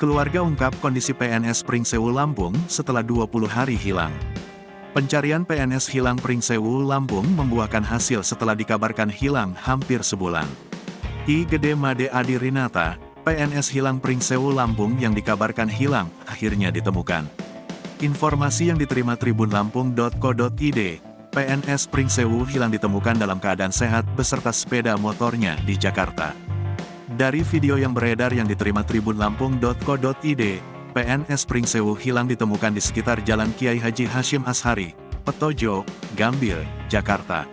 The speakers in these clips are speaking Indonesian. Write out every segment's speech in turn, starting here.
Keluarga ungkap kondisi PNS Pringsewu Lampung setelah 20 hari hilang. Pencarian PNS hilang Pringsewu Lampung membuahkan hasil setelah dikabarkan hilang hampir sebulan. I Gede Made Adi Rinata, PNS hilang Pringsewu Lampung yang dikabarkan hilang, akhirnya ditemukan. Informasi yang diterima tribunlampung.co.id, PNS Pringsewu hilang ditemukan dalam keadaan sehat beserta sepeda motornya di Jakarta. Dari video yang beredar yang diterima tribunlampung.co.id, PNS Pringsewu hilang ditemukan di sekitar Jalan Kiai Haji Hashim Ashari, Petojo, Gambir, Jakarta.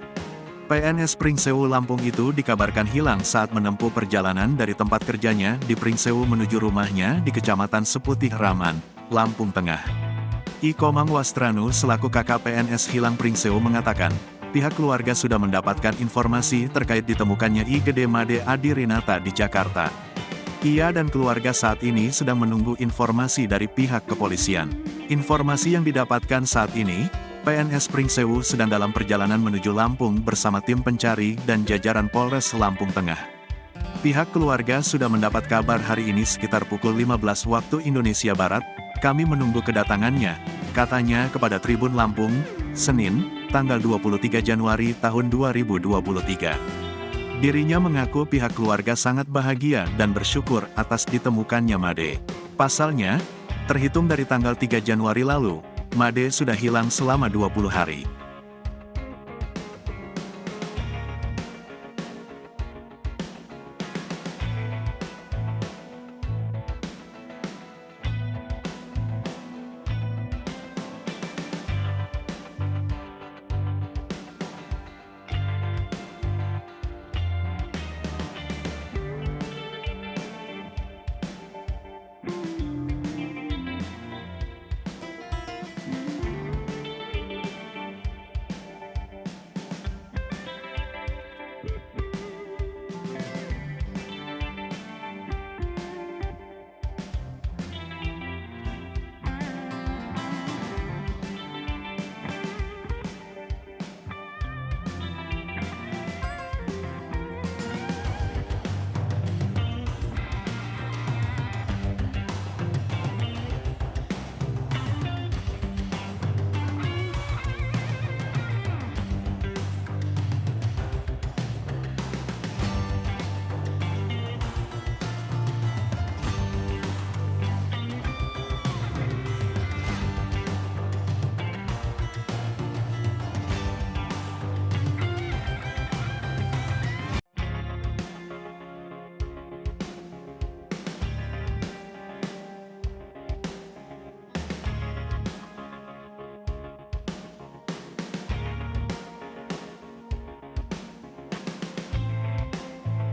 PNS Pringsewu Lampung itu dikabarkan hilang saat menempuh perjalanan dari tempat kerjanya di Pringsewu menuju rumahnya di Kecamatan Seputih Raman, Lampung Tengah. I Komang Wastranu selaku kakak PNS hilang Pringsewu mengatakan, pihak keluarga sudah mendapatkan informasi terkait ditemukannya I Gede Made Adi Rinata di Jakarta. Ia dan keluarga saat ini sedang menunggu informasi dari pihak kepolisian. Informasi yang didapatkan saat ini, PNS Pringsewu sedang dalam perjalanan menuju Lampung bersama tim pencari dan jajaran Polres Lampung Tengah. Pihak keluarga sudah mendapat kabar hari ini sekitar pukul 15 waktu Indonesia Barat, kami menunggu kedatangannya, katanya kepada Tribun Lampung, Senin, tanggal 23 Januari tahun 2023. Dirinya mengaku pihak keluarga sangat bahagia dan bersyukur atas ditemukannya Made. Pasalnya, terhitung dari tanggal 3 Januari lalu, Made sudah hilang selama 20 hari.